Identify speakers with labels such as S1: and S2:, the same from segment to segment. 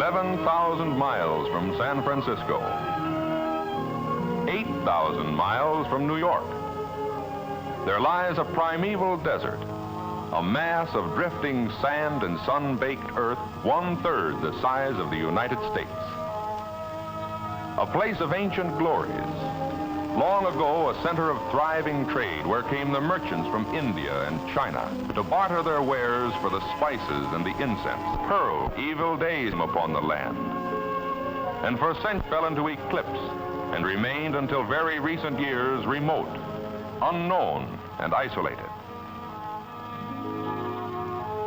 S1: 11,000 miles from San Francisco, 8,000 miles from New York, there lies a primeval desert, a mass of drifting sand and sun-baked earth 1/3 the size of the United States. A place of ancient glories. Long ago, a center of thriving trade where came the merchants from India and China to barter their wares for the spices and the incense. Pearl, evil days upon the land. And for centuries fell into eclipse and remained until very recent years remote, unknown, and isolated.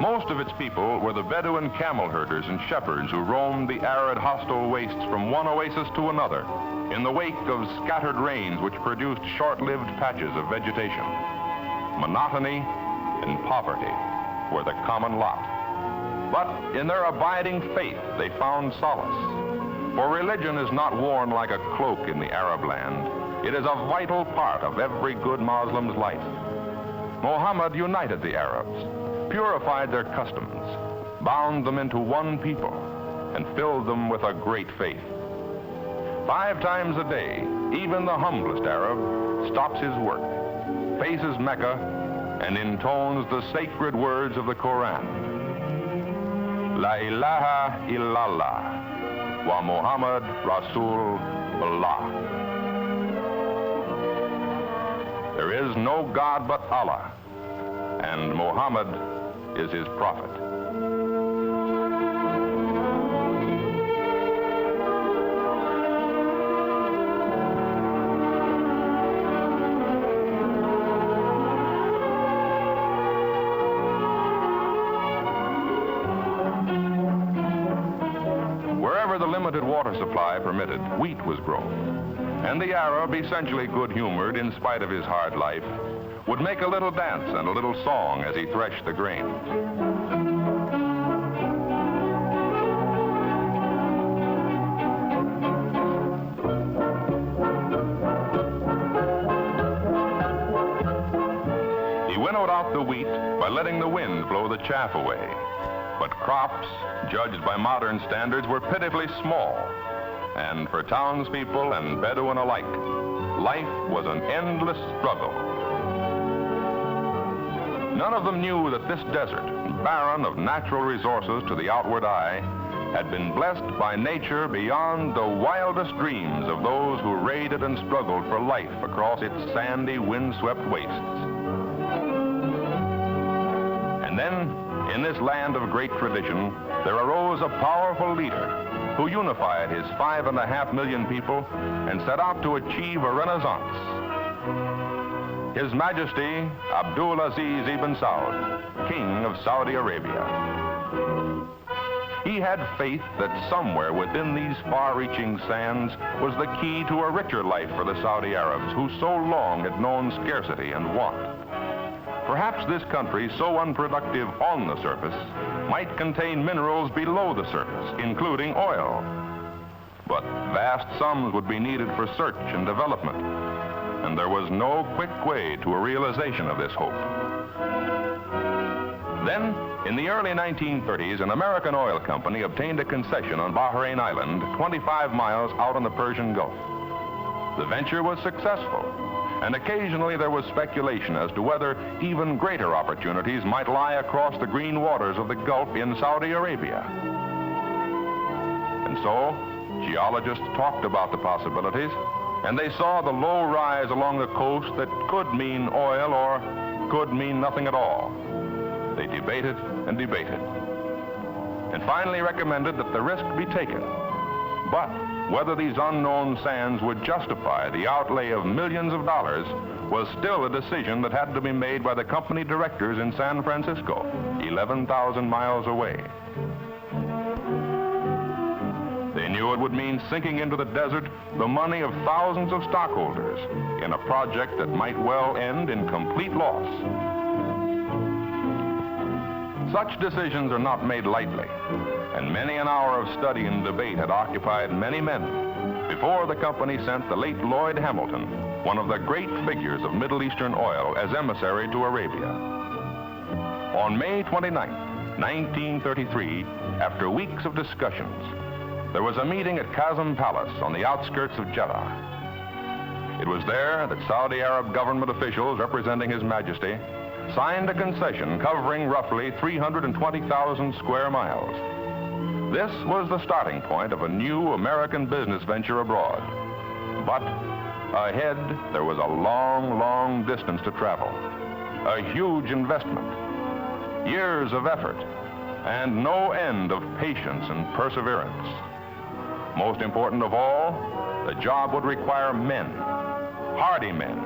S1: Most of its people were the Bedouin camel herders and shepherds who roamed the arid, hostile wastes from one oasis to another in the wake of scattered rains which produced short-lived patches of vegetation. Monotony and poverty were the common lot. But in their abiding faith, they found solace. For religion is not worn like a cloak in the Arab land. It is a vital part of every good Muslim's life. Muhammad united the Arabs, purified their customs, bound them into one people, and filled them with a great faith. 5 times a day, even the humblest Arab stops his work, faces Mecca, and intones the sacred words of the Quran. La ilaha illallah wa Muhammad Rasulullah. There is no God but Allah, and Muhammad is his prophet. Wherever the limited water supply permitted, wheat was grown. And the Arab, essentially good-humored in spite of his hard life, would make a little dance and a little song as he threshed the grain. He winnowed out the wheat by letting the wind blow the chaff away. But crops, judged by modern standards, were pitifully small. And for townspeople and Bedouin alike, life was an endless struggle. None of them knew that this desert, barren of natural resources to the outward eye, had been blessed by nature beyond the wildest dreams of those who raided and struggled for life across its sandy, wind-swept wastes. And then, in this land of great tradition, there arose a powerful leader who unified his 5.5 million people and set out to achieve a renaissance. His Majesty Abdul Aziz ibn Saud, King of Saudi Arabia. He had faith that somewhere within these far-reaching sands was the key to a richer life for the Saudi Arabs who so long had known scarcity and want. Perhaps this country, so unproductive on the surface, might contain minerals below the surface, including oil. But vast sums would be needed for search and development, and there was no quick way to a realization of this hope. Then, in the early 1930s, an American oil company obtained a concession on Bahrain Island, 25 miles out on the Persian Gulf. The venture was successful, and occasionally there was speculation as to whether even greater opportunities might lie across the green waters of the Gulf in Saudi Arabia. And so, geologists talked about the possibilities, and they saw the low rise along the coast that could mean oil or could mean nothing at all. They debated and debated, and finally recommended that the risk be taken. But whether these unknown sands would justify the outlay of millions of dollars was still a decision that had to be made by the company directors in San Francisco, 11,000 miles away. They knew it would mean sinking into the desert the money of thousands of stockholders in a project that might well end in complete loss. Such decisions are not made lightly, and many an hour of study and debate had occupied many men before the company sent the late Lloyd Hamilton, one of the great figures of Middle Eastern oil, as emissary to Arabia. On May 29th, 1933, after weeks of discussions, there was a meeting at Qasem Palace on the outskirts of Jeddah. It was there that Saudi Arab government officials representing His Majesty signed a concession covering roughly 320,000 square miles. This was the starting point of a new American business venture abroad. But ahead, there was a long, long distance to travel, a huge investment, years of effort, and no end of patience and perseverance. Most important of all, the job would require men, hardy men,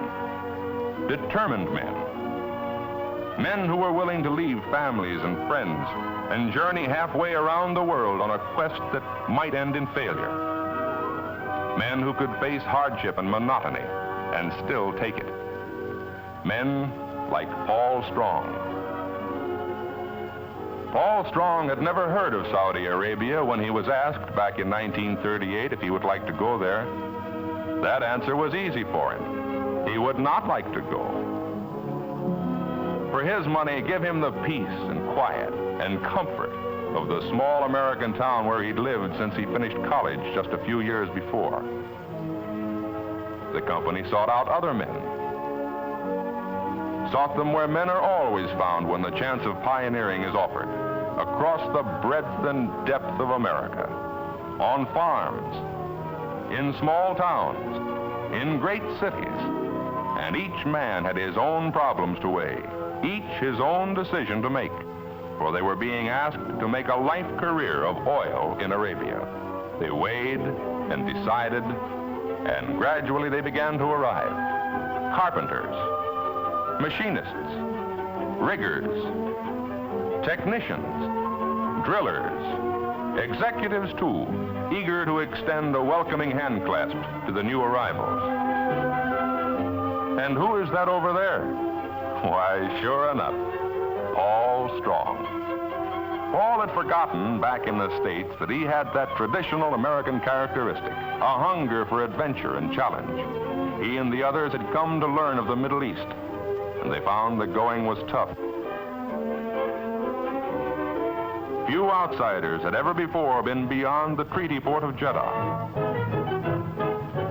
S1: determined men, men who were willing to leave families and friends and journey halfway around the world on a quest that might end in failure. Men who could face hardship and monotony and still take it. Men like Paul Strong. Paul Strong had never heard of Saudi Arabia when he was asked back in 1938 if he would like to go there. That answer was easy for him. He would not like to go. For his money, give him the peace and quiet and comfort of the small American town where he'd lived since he finished college just a few years before. The company sought out other men. Sought them where men are always found when the chance of pioneering is offered, across the breadth and depth of America, on farms, in small towns, in great cities, and each man had his own problems to weigh, each his own decision to make, for they were being asked to make a life career of oil in Arabia. They weighed and decided, and gradually they began to arrive. Carpenters, machinists, riggers, technicians, drillers, executives too, eager to extend a welcoming hand clasp to the new arrivals. And who is that over there? Why, sure enough, Paul Strong. Paul had forgotten back in the States that he had that traditional American characteristic, a hunger for adventure and challenge. He and the others had come to learn of the Middle East, and they found the going was tough. Few outsiders had ever before been beyond the treaty port of Jeddah,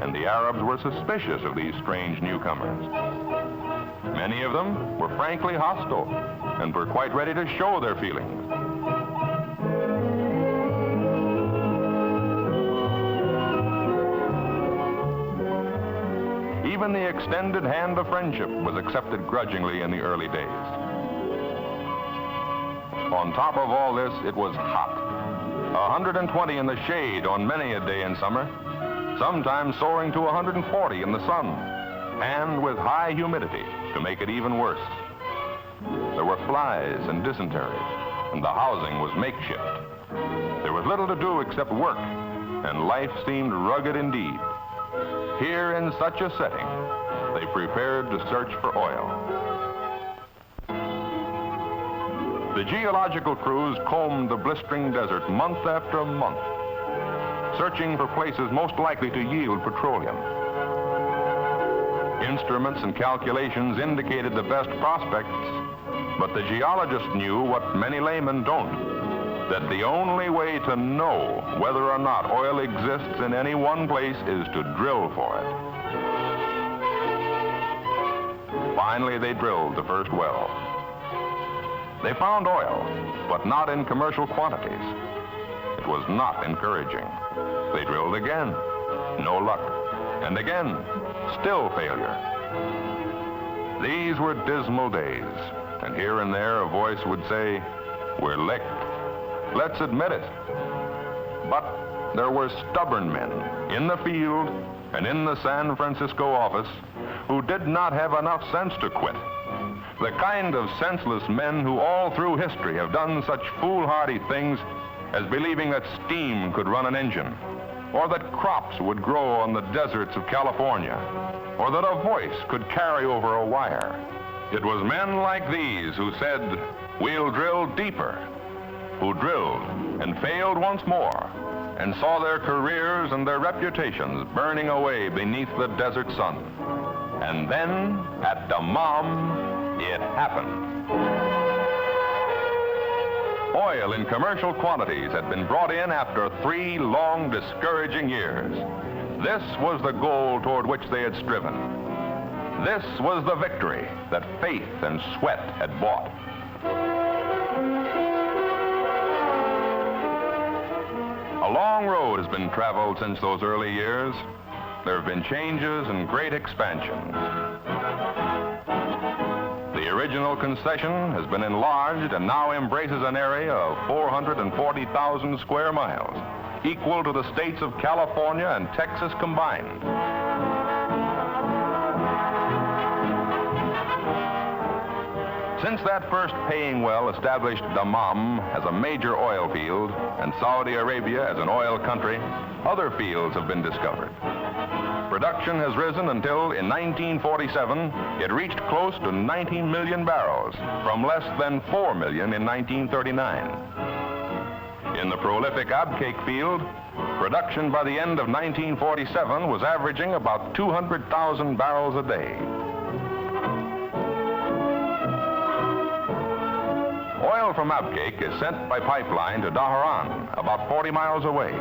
S1: and the Arabs were suspicious of these strange newcomers. Many of them were frankly hostile and were quite ready to show their feelings. Even the extended hand of friendship was accepted grudgingly in the early days. On top of all this, it was hot. 120 in the shade on many a day in summer, sometimes soaring to 140 in the sun, and with high humidity to make it even worse. There were flies and dysentery, and the housing was makeshift. There was little to do except work, and life seemed rugged indeed. Here in such a setting, they prepared to search for oil. The geological crews combed the blistering desert month after month, searching for places most likely to yield petroleum. Instruments and calculations indicated the best prospects, but the geologists knew what many laymen don't, that the only way to know whether or not oil exists in any one place is to drill for it. Finally, they drilled the first well. They found oil, but not in commercial quantities. It was not encouraging. They drilled again, no luck. And again, still failure. These were dismal days, and here and there a voice would say, "We're licked. Let's admit it." But there were stubborn men in the field and in the San Francisco office who did not have enough sense to quit. The kind of senseless men who all through history have done such foolhardy things as believing that steam could run an engine, or that crops would grow on the deserts of California, or that a voice could carry over a wire. It was men like these who said, "We'll drill deeper," who drilled and failed once more and saw their careers and their reputations burning away beneath the desert sun. And then, at Dammam, it happened. Oil in commercial quantities had been brought in after 3 long, discouraging years. This was the goal toward which they had striven. This was the victory that faith and sweat had bought. A long road has been traveled since those early years. There have been changes and great expansions. The original concession has been enlarged and now embraces an area of 440,000 square miles, equal to the states of California and Texas combined. Since that first paying well established Dammam as a major oil field and Saudi Arabia as an oil country, other fields have been discovered. Production has risen until, in 1947, it reached close to 19 million barrels, from less than 4 million in 1939. In the prolific Abqaiq field, production by the end of 1947 was averaging about 200,000 barrels a day. Oil from Abqaiq is sent by pipeline to Dhahran, about 40 miles away.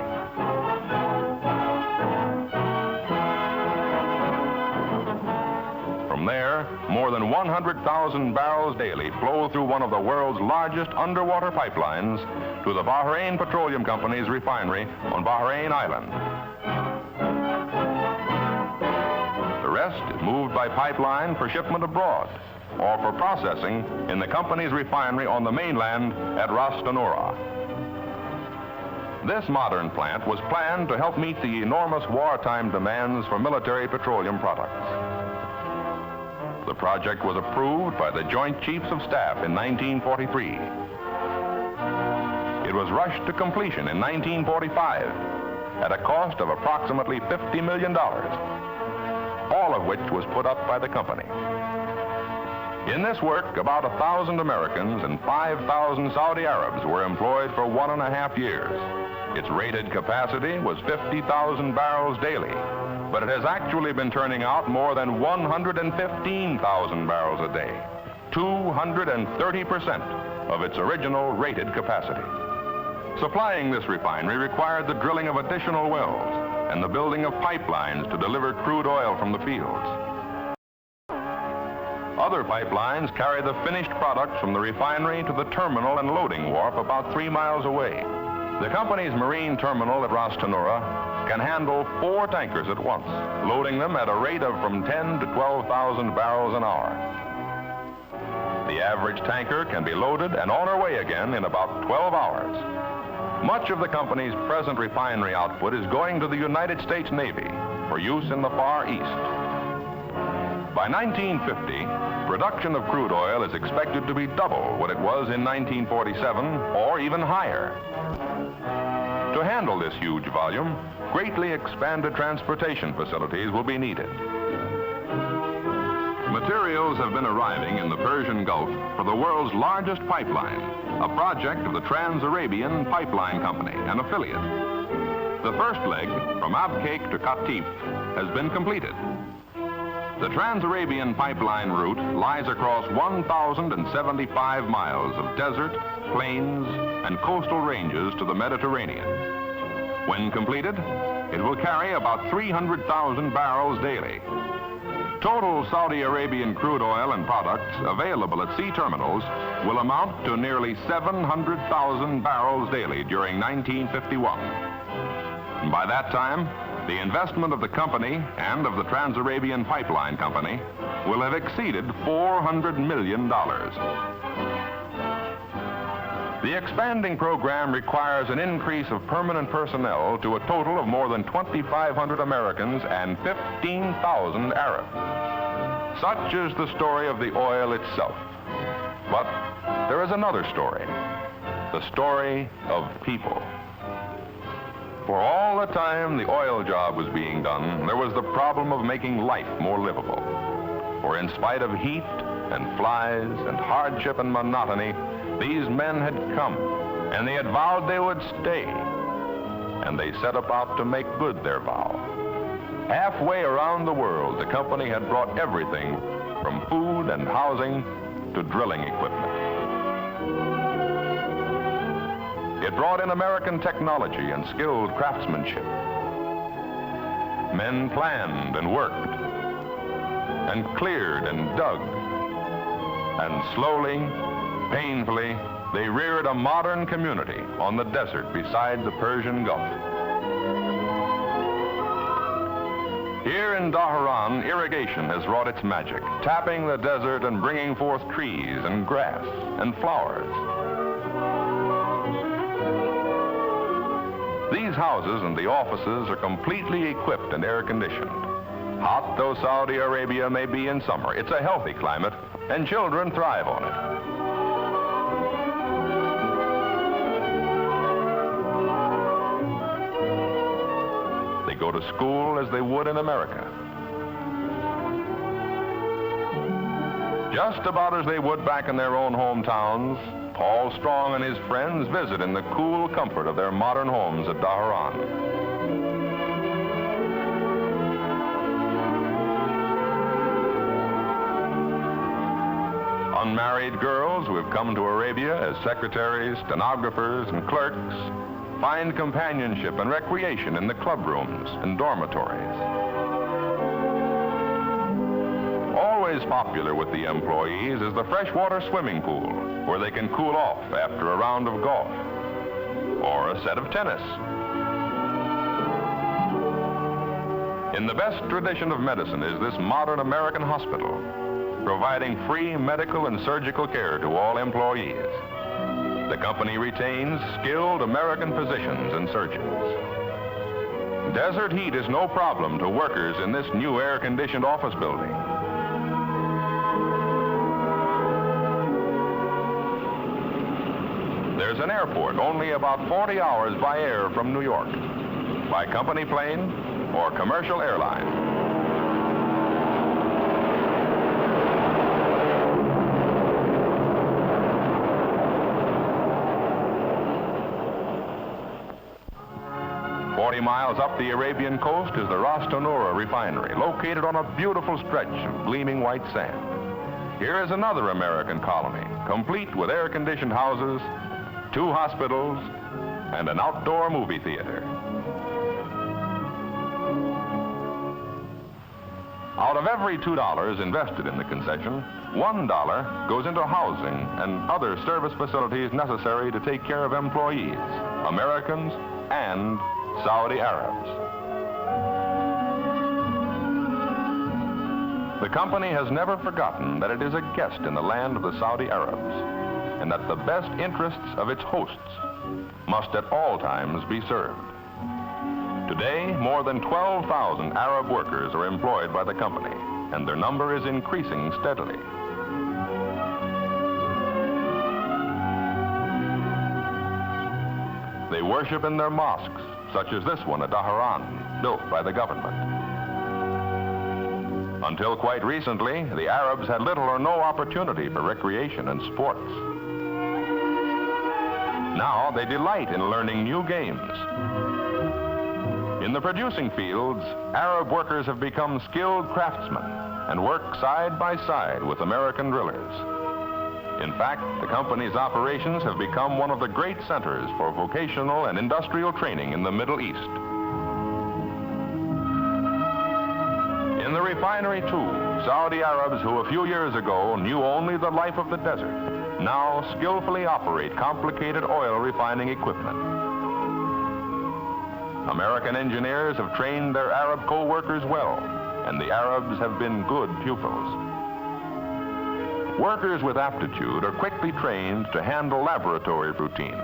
S1: From there, more than 100,000 barrels daily flow through one of the world's largest underwater pipelines to the Bahrain Petroleum Company's refinery on Bahrain Island. The rest is moved by pipeline for shipment abroad or for processing in the company's refinery on the mainland at Ras Tanura. This modern plant was planned to help meet the enormous wartime demands for military petroleum products. The project was approved by the Joint Chiefs of Staff in 1943. It was rushed to completion in 1945 at a cost of approximately $50 million, all of which was put up by the company. In this work, about 1,000 Americans and 5,000 Saudi Arabs were employed for 1.5 years. Its rated capacity was 50,000 barrels daily, but it has actually been turning out more than 115,000 barrels a day, 230% of its original rated capacity. Supplying this refinery required the drilling of additional wells and the building of pipelines to deliver crude oil from the fields. Other pipelines carry the finished products from the refinery to the terminal and loading wharf about 3 miles away. The company's marine terminal at Ras Tanura can handle 4 tankers at once, loading them at a rate of from 10 to 12,000 barrels an hour. The average tanker can be loaded and on her way again in about 12 hours. Much of the company's present refinery output is going to the United States Navy for use in the Far East. By 1950, production of crude oil is expected to be double what it was in 1947, or even higher. To handle this huge volume, greatly expanded transportation facilities will be needed. Materials have been arriving in the Persian Gulf for the world's largest pipeline, a project of the Trans-Arabian Pipeline Company, an affiliate. The first leg, from Abqaiq to Qatif, has been completed. The Trans-Arabian pipeline route lies across 1,075 miles of desert, plains, and coastal ranges to the Mediterranean. When completed, it will carry about 300,000 barrels daily. Total Saudi Arabian crude oil and products available at sea terminals will amount to nearly 700,000 barrels daily during 1951. And by that time, the investment of the company and of the Trans-Arabian Pipeline Company will have exceeded $400 million. The expanding program requires an increase of permanent personnel to a total of more than 2,500 Americans and 15,000 Arabs. Such is the story of the oil itself. But there is another story, the story of people. For all the time the oil job was being done, there was the problem of making life more livable. For in spite of heat and flies and hardship and monotony, these men had come, and they had vowed they would stay, and they set about to make good their vow. Halfway around the world, the company had brought everything from food and housing to drilling equipment. It brought in American technology and skilled craftsmanship. Men planned and worked, and cleared and dug, and slowly, painfully, they reared a modern community on the desert beside the Persian Gulf. Here in Dhahran, irrigation has wrought its magic, tapping the desert and bringing forth trees and grass and flowers. These houses and the offices are completely equipped and air-conditioned. Hot though Saudi Arabia may be in summer, it's a healthy climate, and children thrive on it. They go to school as they would in America. Just about as they would back in their own hometowns, Paul Strong and his friends visit in the cool comfort of their modern homes at Dhahran. Unmarried girls who have come to Arabia as secretaries, stenographers, and clerks find companionship and recreation in the club rooms and dormitories. Always popular with the employees is the freshwater swimming pool, where they can cool off after a round of golf or a set of tennis. In the best tradition of medicine is this modern American hospital, providing free medical and surgical care to all employees. The company retains skilled American physicians and surgeons. Desert heat is no problem to workers in this new air-conditioned office building. There's an airport only about 40 hours by air from New York, by company plane or commercial airline. Miles up the Arabian coast is the Ras Tanura refinery, located on a beautiful stretch of gleaming white sand. Here is another American colony, complete with air-conditioned houses, 2 hospitals, and an outdoor movie theater. Out of every $2 invested in the concession, $1 goes into housing and other service facilities necessary to take care of employees, Americans and Saudi Arabs. The company has never forgotten that it is a guest in the land of the Saudi Arabs, and that the best interests of its hosts must at all times be served. Today, more than 12,000 Arab workers are employed by the company, and their number is increasing steadily. They worship in their mosques, such as this one at Dhahran, built by the government. Until quite recently, the Arabs had little or no opportunity for recreation and sports. Now they delight in learning new games. In the producing fields, Arab workers have become skilled craftsmen and work side by side with American drillers. In fact, the company's operations have become one of the great centers for vocational and industrial training in the Middle East. In the refinery, too, Saudi Arabs who a few years ago knew only the life of the desert now skillfully operate complicated oil refining equipment. American engineers have trained their Arab co-workers well, and the Arabs have been good pupils. Workers with aptitude are quickly trained to handle laboratory routine.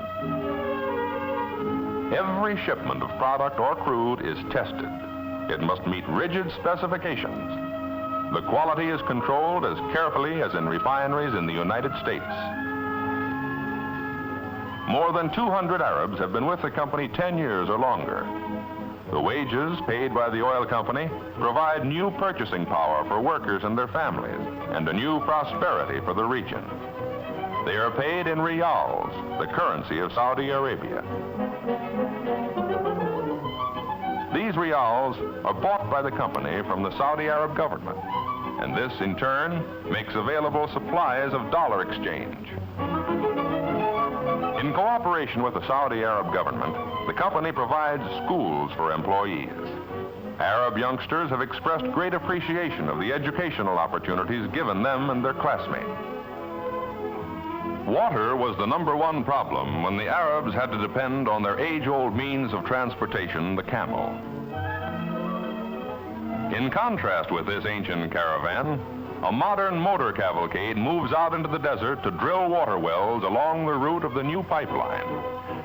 S1: Every shipment of product or crude is tested. It must meet rigid specifications. The quality is controlled as carefully as in refineries in the United States. More than 200 Arabs have been with the company 10 years or longer. The wages paid by the oil company provide new purchasing power for workers and their families, and a new prosperity for the region. They are paid in riyals, the currency of Saudi Arabia. These riyals are bought by the company from the Saudi Arab government, and this in turn makes available supplies of dollar exchange. In cooperation with the Saudi Arab government, the company provides schools for employees. Arab youngsters have expressed great appreciation of the educational opportunities given them and their classmates. Water was the #1 problem when the Arabs had to depend on their age-old means of transportation, the camel. In contrast with this ancient caravan, a modern motor cavalcade moves out into the desert to drill water wells along the route of the new pipeline,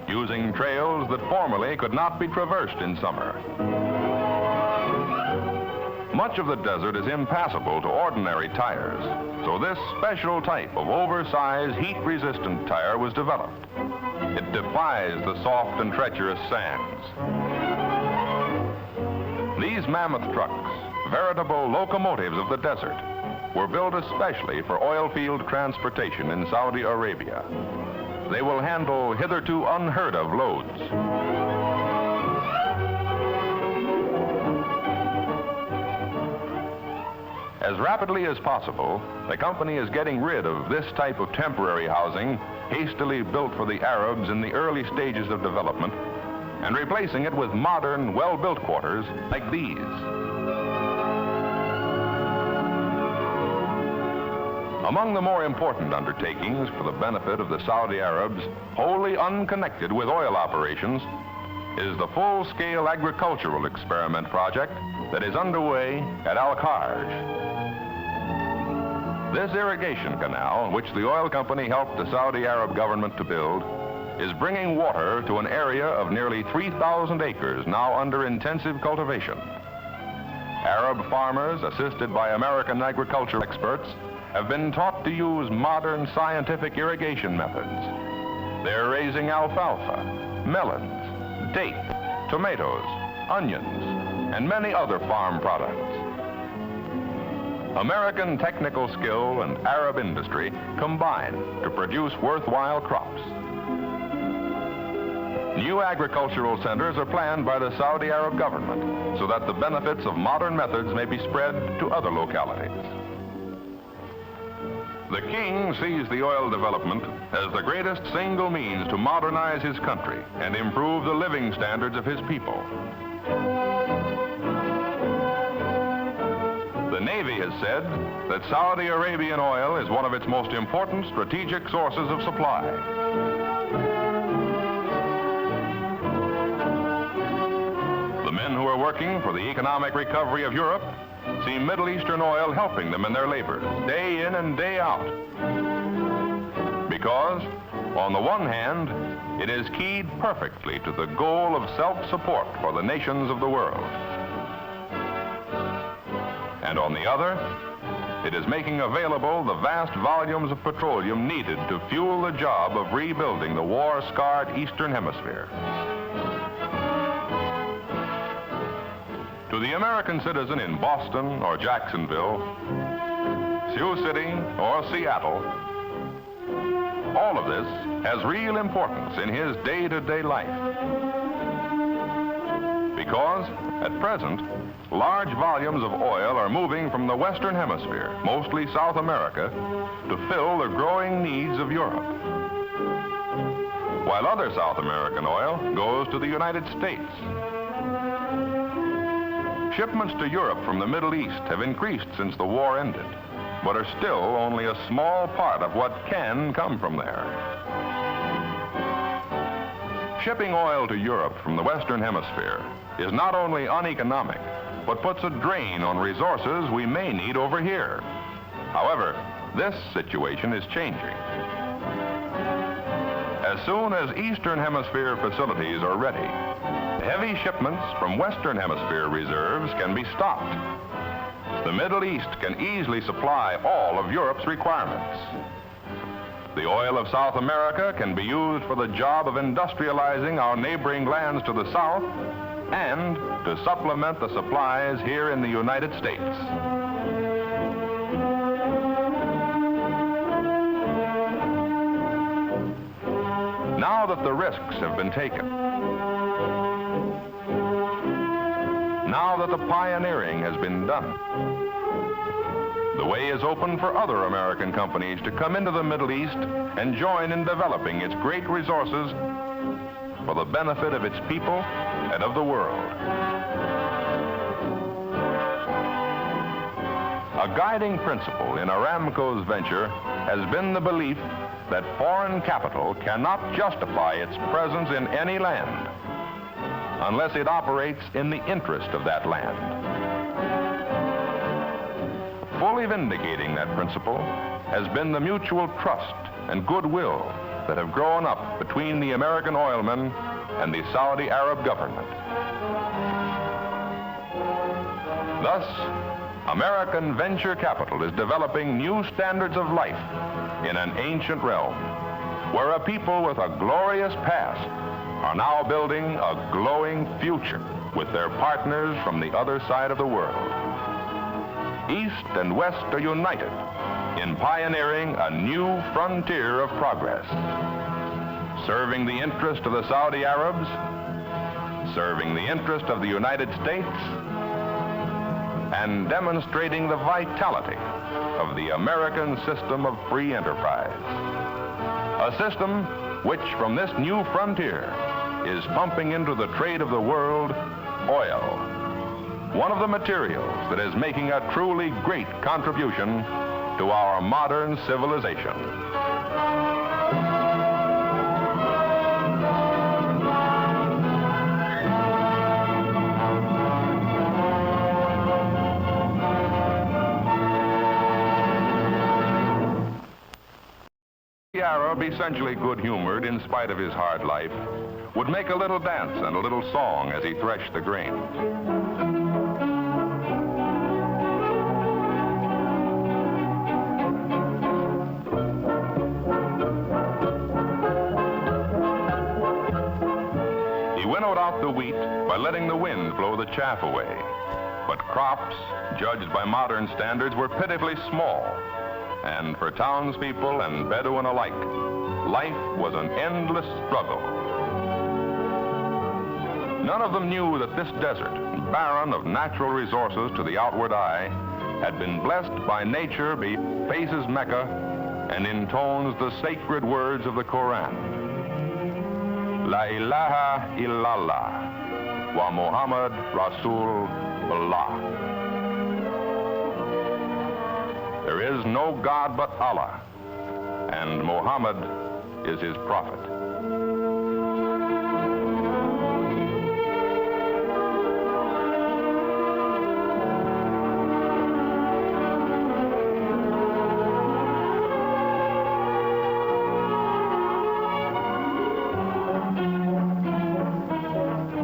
S1: using trails that formerly could not be traversed in summer. Much of the desert is impassable to ordinary tires, so this special type of oversized, heat-resistant tire was developed. It defies the soft and treacherous sands. These mammoth trucks, veritable locomotives of the desert, were built especially for oil field transportation in Saudi Arabia. They will handle hitherto unheard of loads. As rapidly as possible, the company is getting rid of this type of temporary housing hastily built for the Arabs in the early stages of development and replacing it with modern, well-built quarters like these. Among the more important undertakings for the benefit of the Saudi Arabs, wholly unconnected with oil operations, is the full-scale agricultural experiment project that is underway at Al-Kharj. This irrigation canal, which the oil company helped the Saudi Arab government to build, is bringing water to an area of nearly 3,000 acres now under intensive cultivation. Arab farmers, assisted by American agriculture experts, have been taught to use modern scientific irrigation methods. They're raising alfalfa, melons, date, tomatoes, onions, and many other farm products. American technical skill and Arab industry combine to produce worthwhile crops. New agricultural centers are planned by the Saudi Arab government so that the benefits of modern methods may be spread to other localities. The king sees the oil development as the greatest single means to modernize his country and improve the living standards of his people. The Navy has said that Saudi Arabian oil is one of its most important strategic sources of supply. The men who are working for the economic recovery of Europe see Middle Eastern oil helping them in their labors, day in and day out. Because, on the one hand, it is keyed perfectly to the goal of self-support for the nations of the world. And on the other, it is making available the vast volumes of petroleum needed to fuel the job of rebuilding the war-scarred Eastern Hemisphere. To the American citizen in Boston or Jacksonville, Sioux City or Seattle, all of this has real importance in his day-to-day life. Because, at present, large volumes of oil are moving from the Western Hemisphere, mostly South America, to fill the growing needs of Europe. While other South American oil goes to the United States. Shipments to Europe from the Middle East have increased since the war ended, but are still only a small part of what can come from there. Shipping oil to Europe from the Western Hemisphere is not only uneconomic, but puts a drain on resources we may need over here. However, this situation is changing. As soon as Eastern Hemisphere facilities are ready, heavy shipments from Western Hemisphere reserves can be stopped. The Middle East can easily supply all of Europe's requirements. The oil of South America can be used for the job of industrializing our neighboring lands to the south and to supplement the supplies here in the United States. Now that the risks have been taken, now that the pioneering has been done, The way is open for other American companies to come into the Middle East and join in developing its great resources for the benefit of its people and of the world. A guiding principle in Aramco's venture has been the belief that foreign capital cannot justify its presence in any land unless it operates in the interest of that land. Fully vindicating that principle has been the mutual trust and goodwill that have grown up between the American oilmen and the Saudi Arab government. Thus, American venture capital is developing new standards of life in an ancient realm, where a people with a glorious past are now building a glowing future with their partners from the other side of the world. East and West are united in pioneering a new frontier of progress, serving the interest of the Saudi Arabs, serving the interest of the United States, and demonstrating the vitality of the American system of free enterprise. A system which, from this new frontier, is pumping into the trade of the world oil, one of the materials that is making a truly great contribution to our modern civilization. The Arab, essentially good-humored in spite of his hard life, would make a little dance and a little song as he threshed the grain. He winnowed out the wheat by letting the wind blow the chaff away, but crops, judged by modern standards, were pitifully small. And for townspeople and Bedouin alike, life was an endless struggle. None of them knew that this desert, barren of natural resources to the outward eye, had been blessed by nature, faces Mecca, and intones the sacred words of the Quran. La ilaha illallah wa Muhammad Rasulullah. There is no God but Allah, and Muhammad is his prophet.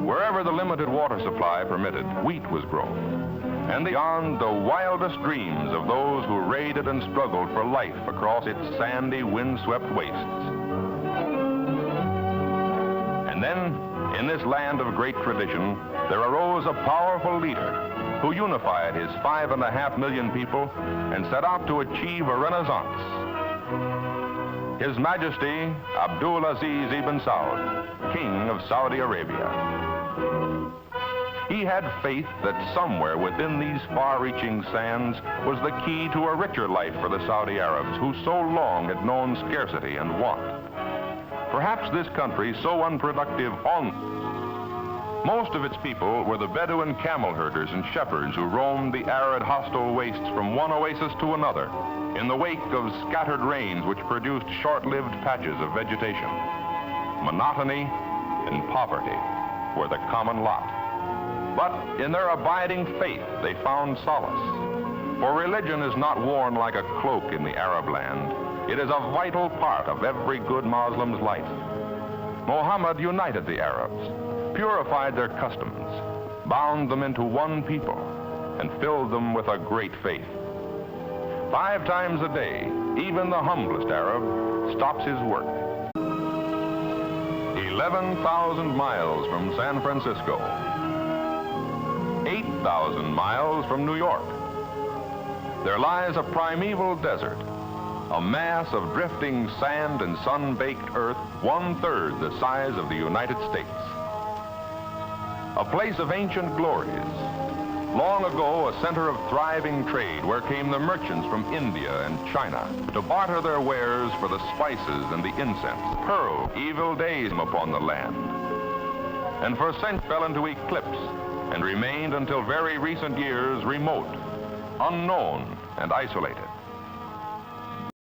S1: Wherever the limited water supply permitted, wheat was grown. And beyond the wildest dreams of those who raided and struggled for life across its sandy, windswept wastes. And then, in this land of great tradition, there arose a powerful leader who unified his 5.5 million people and set out to achieve a renaissance. His Majesty Abdul Aziz ibn Saud, King of Saudi Arabia. He had faith that somewhere within these far-reaching sands was the key to a richer life for the Saudi Arabs, who so long had known scarcity and want. Perhaps this country, so unproductive most of its people were the Bedouin camel herders and shepherds who roamed the arid, hostile wastes from one oasis to another in the wake of scattered rains which produced short-lived patches of vegetation. Monotony and poverty were the common lot. But in their abiding faith, they found solace. For religion is not worn like a cloak in the Arab land. It is a vital part of every good Muslim's life. Muhammad united the Arabs, purified their customs, bound them into one people, and filled them with a great faith. 5 times a day, even the humblest Arab stops his work. 11,000 miles from San Francisco. 8,000 miles from New York. There lies a primeval desert, a mass of drifting sand and sun-baked earth 1/3 the size of the United States. A place of ancient glories, Long ago, a center of thriving trade where came the merchants from India and China to barter their wares for the spices and the incense. Pearl, evil days upon the land. And for centuries fell into eclipse and remained until very recent years remote, unknown, and isolated.